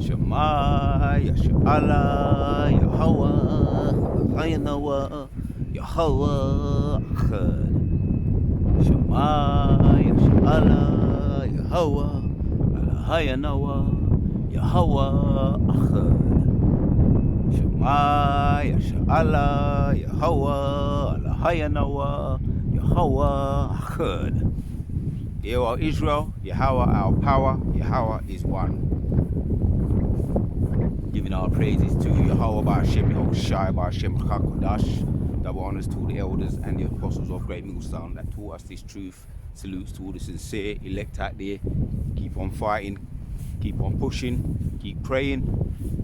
Shema, Yasha'Allah, Yahweh, Hayanawa, Yahweh, Achad. Shema, Yasha'Allah, Yahweh, Hayanawa, Yahweh, Achad. Shema, Yasha'Allah, Yahweh, Hayanawa, Yahweh, Achad. Hear, O Israel, Yahweh our power, Yahweh is one. Giving our praises to Yahweh by Hashem, Yehoshai by Hashem HaKodash. Double honors to the elders and the apostles of Great Millstone that taught us this truth. Salutes to all the sincere elect out there. Keep on fighting, keep on pushing, keep praying.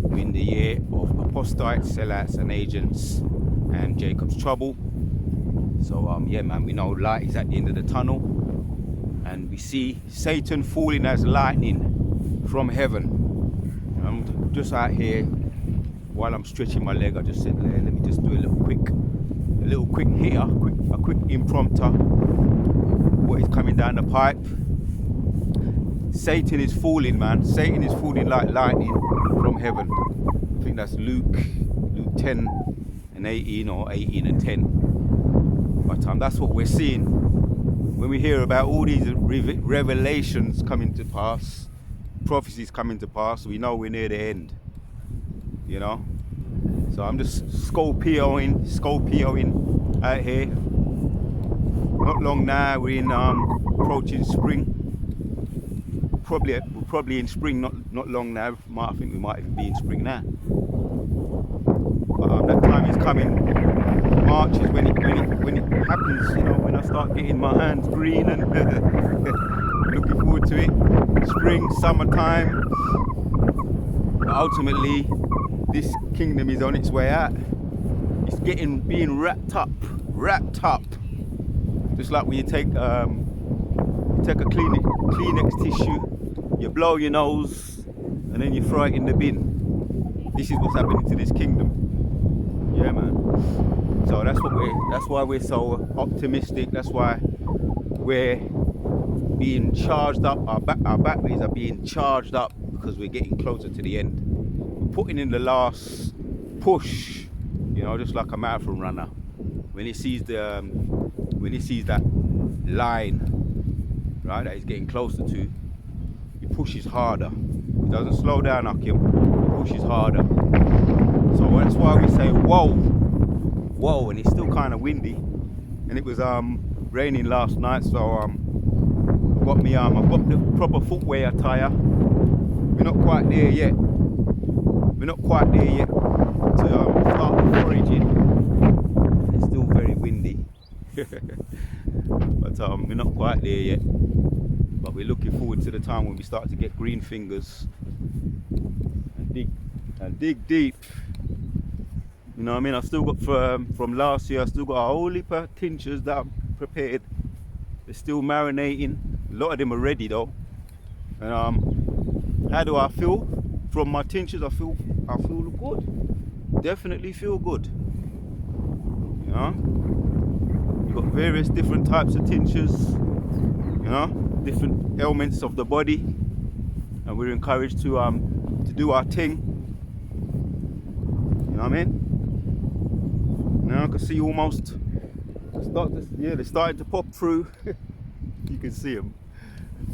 We're in the year of apostates, sellouts and agents and Jacob's trouble. So yeah man, we know light is at the end of the tunnel. And we see Satan falling as lightning from heaven. I'm just out here while I'm stretching my leg. I just said, let me just do a little quick hitter, a quick impromptu. What is coming down the pipe? Satan is falling, man. Satan is falling like lightning from heaven. I think that's Luke 10 and 18 or 18 and 10. But that's what we're seeing. When we hear about all these revelations coming to pass, prophecies coming to pass, we know we're near the end, you know. So I'm just Scorpioing out here. Not long now, we're in approaching spring. We're probably in spring, not long now. I think we might even be in spring now. But that time is coming. March is when it happens, you know, when I start getting my hands green and looking forward to it. Spring, summertime. But ultimately, this kingdom is on its way out. It's being wrapped up. Just like when you take a Kleenex tissue, you blow your nose, and then you throw it in the bin. This is what's happening to this kingdom. Yeah, man. So that's why we're so optimistic. That's why we're being charged up. Our batteries are being charged up because we're getting closer to the end. We're putting in the last push, you know, just like a marathon runner. When he sees that line, right, that he's getting closer to, he pushes harder. He doesn't slow down, Akim. He pushes harder. So that's why we say whoa, and it's still kind of windy, and it was raining last night, so I've got the proper footwear attire. We're not quite there yet to start foraging. It's still very windy. But we're not quite there yet, but we're looking forward to the time when we start to get green fingers and dig deep. You know what I mean? I've still got from last year, I've still got a whole heap of tinctures that I've prepared. They're still marinating. A lot of them are ready though. And how do I feel from my tinctures? I feel good. Definitely feel good. You know? You've got various different types of tinctures, you know, different elements of the body. And we're encouraged to do our thing. You know what I mean? Now I can see almost they're starting to pop through. You can see them.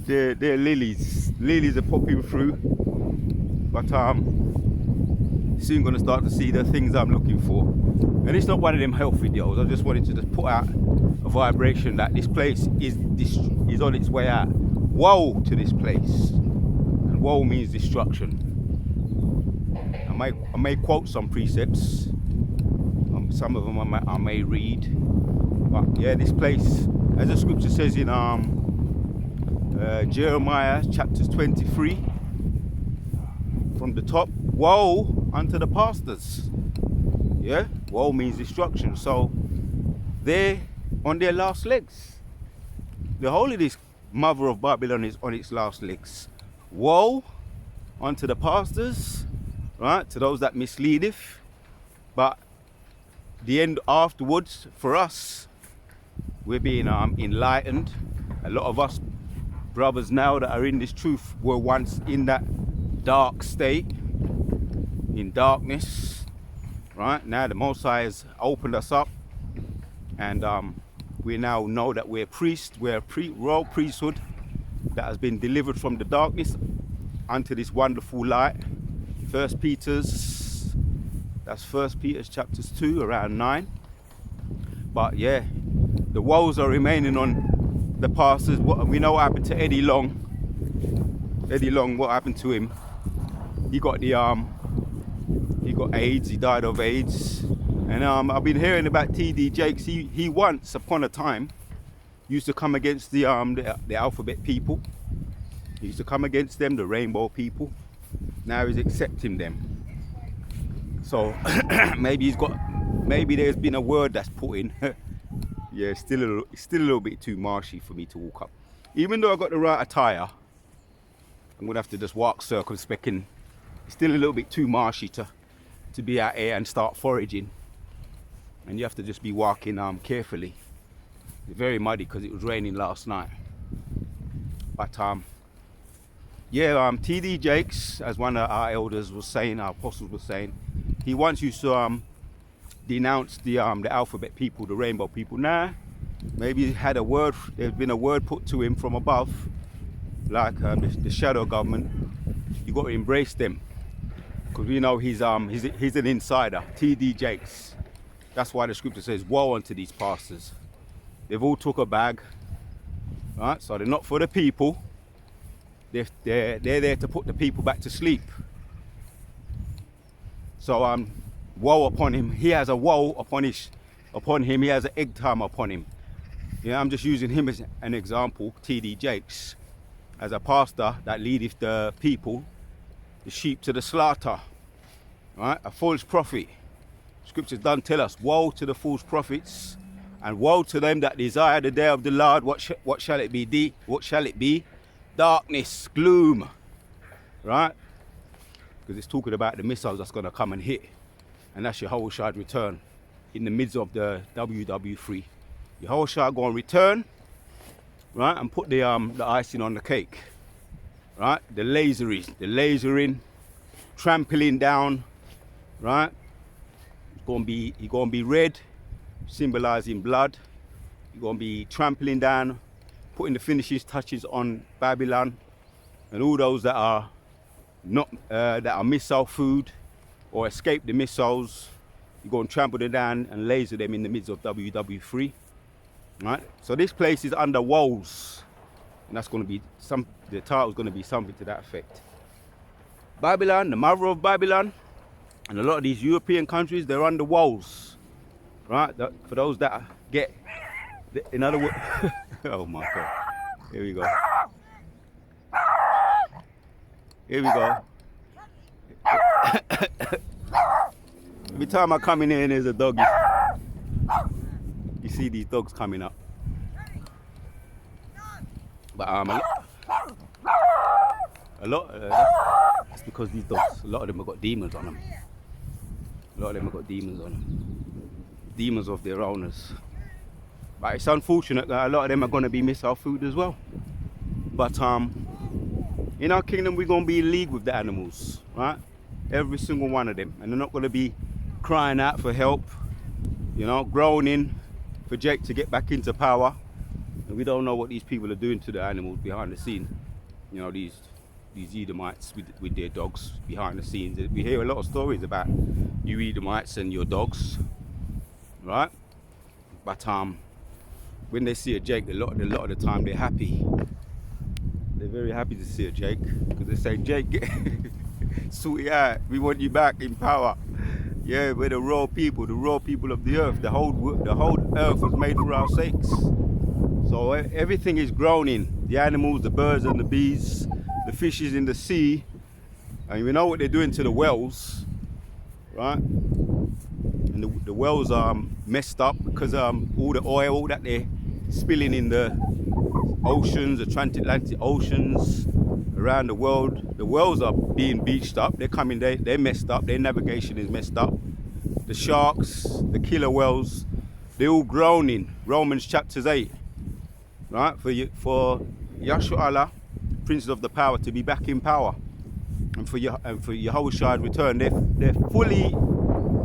They're lilies. Lilies are popping through. But soon gonna start to see the things I'm looking for. And it's not one of them health videos. I just wanted to just put out a vibration that this place is on its way out. Woe to this place. And woe means destruction. I may quote some precepts. Some of them I may read. But yeah, this place, as the scripture says in Jeremiah chapters 23, from the top, woe unto the pastors. Yeah, woe means destruction. So they're on their last legs. The whole of this mother of Babylon is on its last legs. Woe unto the pastors, right, to those that misleadeth. But the end afterwards, for us, we're being enlightened. A lot of us brothers now that are in this truth were once in that dark state, in darkness. Right now, the Most High has opened us up, and we now know that we're priests. We're a royal priesthood that has been delivered from the darkness unto this wonderful light. First Peter's chapters 2 around 9. But yeah, the woes are remaining on the pastors. We know what happened to Eddie Long. What happened to him? He got AIDS. He died of AIDS. And I've been hearing about TD Jakes. He once upon a time used to come against the alphabet people. He used to come against them, the rainbow people. Now he's accepting them. So maybe there's been a word that's put in. Yeah, it's still a little bit too marshy for me to walk up. Even though I got the right attire, I'm gonna have to just walk circumspecting. It's still a little bit too marshy to be out here and start foraging. And you have to just be walking carefully. It's very muddy because it was raining last night. But yeah, TD Jakes, as one of our elders was saying, our apostles was saying, he once used to denounce the alphabet people, the rainbow people. Now, maybe he had a word. There's been a word put to him from above, like the shadow government. You got to embrace them, because we know he's an insider. TD Jakes. That's why the scripture says, "Woe unto these pastors." They've all took a bag, right? So they're not for the people. They're there to put the people back to sleep. So woe upon him. He has a woe upon him. He has an egg time upon him. Yeah, I'm just using him as an example. TD Jakes, as a pastor that leadeth the people, the sheep to the slaughter. Right? A false prophet. Scriptures done tell us, woe to the false prophets, and woe to them that desire the day of the Lord. What shall it be? What shall it be? Darkness, gloom. Right? Because it's talking about the missiles that's going to come and hit. And that's Yahushua return in the midst of the WW3. Yahushua going to return, right, and put the icing on the cake. Right? The lasering, trampling down, right? It's going to be red, symbolizing blood. You're going to be trampling down, putting the finishing touches on Babylon and all those that are missile food or escape the missiles. You're going to trample them down and laser them in the midst of WW3. Right? So this place is under woes, and that's going to be the title is going to be something to that effect. Babylon, the mother of Babylon, and a lot of these European countries, they're under woes. Right? For those that get, in other words, oh my God, here we go. Here we go. Every time I come in here and there's a doggy, you see these dogs coming up. But that's because these dogs, a lot of them have got demons on them. Demons of their owners. But it's unfortunate that a lot of them are going to be missile food as well. But in our kingdom, we're going to be in league with the animals, right? Every single one of them. And they're not going to be crying out for help, groaning for Jake to get back into power. And we don't know what these people are doing to the animals behind the scene. These Edomites with their dogs behind the scenes. We hear a lot of stories about you Edomites and your dogs, right? But when they see a Jake, a lot of the time they're happy. They're very happy to see a Jake, because they say, Jake, sort it out. We want you back in power. Yeah, we're the raw people of the earth. The whole earth was made for our sakes. So everything is groaning. The animals, the birds and the bees, the fishes in the sea. And we know what they're doing to the wells, right? And the wells are messed up because all the oil that they're spilling in the oceans, the transatlantic oceans around the world. The wells are being beached up. They're messed up. Their navigation is messed up. The sharks, the killer whales, they're all groaning. Romans chapter 8, right? For Yahshua Allah, Prince of the Power, to be back in power. and for Yahushua's return, they're fully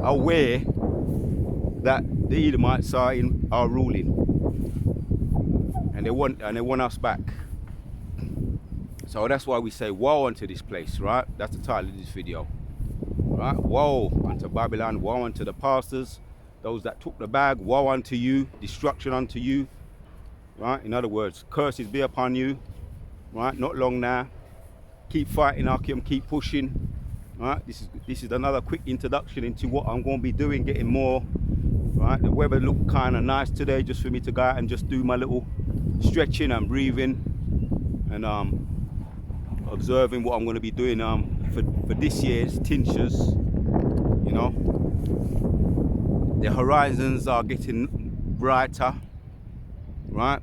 aware that the Edomites are ruling, and they want us back. So that's why we say woe unto this place, right? That's the title of this video, right? Woe unto Babylon, woe unto the pastors, those that took the bag, woe unto you, destruction unto you, right? In other words, curses be upon you, right? Not long now. Keep fighting, Akim, keep pushing, right? This is another quick introduction into what I'm going to be doing, getting more, right? The weather looked kind of nice today, just for me to go out and just do my little stretching and breathing, and observing what I'm going to be doing for this year's tinctures. You know, the horizons are getting brighter, right?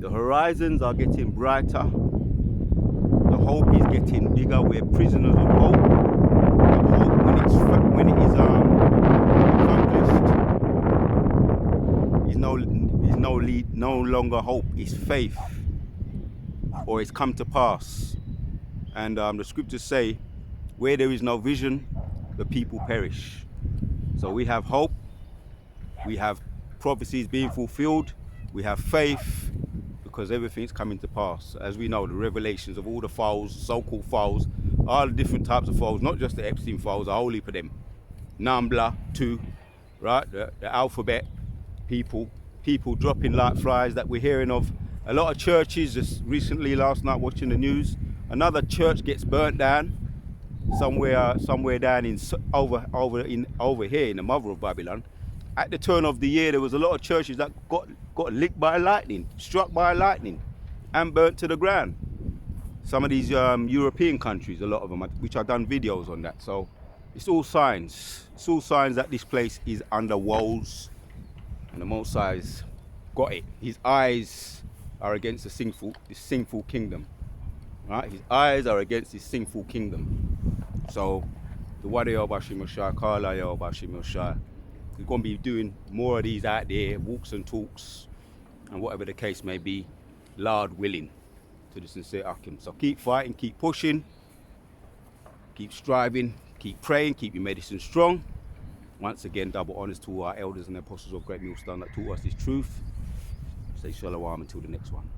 The horizons are getting brighter. The hope is getting bigger. We're prisoners of hope. The hope, when it is accomplished, is no longer hope. It's faith, or it's come to pass. And the scriptures say, where there is no vision, the people perish. So we have hope, we have prophecies being fulfilled, we have faith, because everything's coming to pass. As we know, the revelations of all the files, so-called files, all the different types of files, not just the Epstein files, a whole heap of them. Nambla, too, right? The alphabet, people dropping like flies that we're hearing of. A lot of churches, just recently last night watching the news, another church gets burnt down somewhere down in over here in the mother of Babylon. At the turn of the year, there was a lot of churches that got licked by lightning, struck by lightning, and burnt to the ground. Some of these European countries, a lot of them, which I've done videos on that. So it's all signs. It's all signs that this place is under woes, and the Most High's got it. His eyes are against the sinful kingdom. Right? His eyes are against his sinful kingdom. So the Wadayo Bashim Oshai, Kalayo Bashim Oshai. We're going to be doing more of these out there, walks and talks, and whatever the case may be, Lord willing, to the sincere Akim. So keep fighting, keep pushing, keep striving, keep praying, keep your medicine strong. Once again, double honors to our elders and apostles of Great Millstone that taught us this truth. Say shalom until the next one.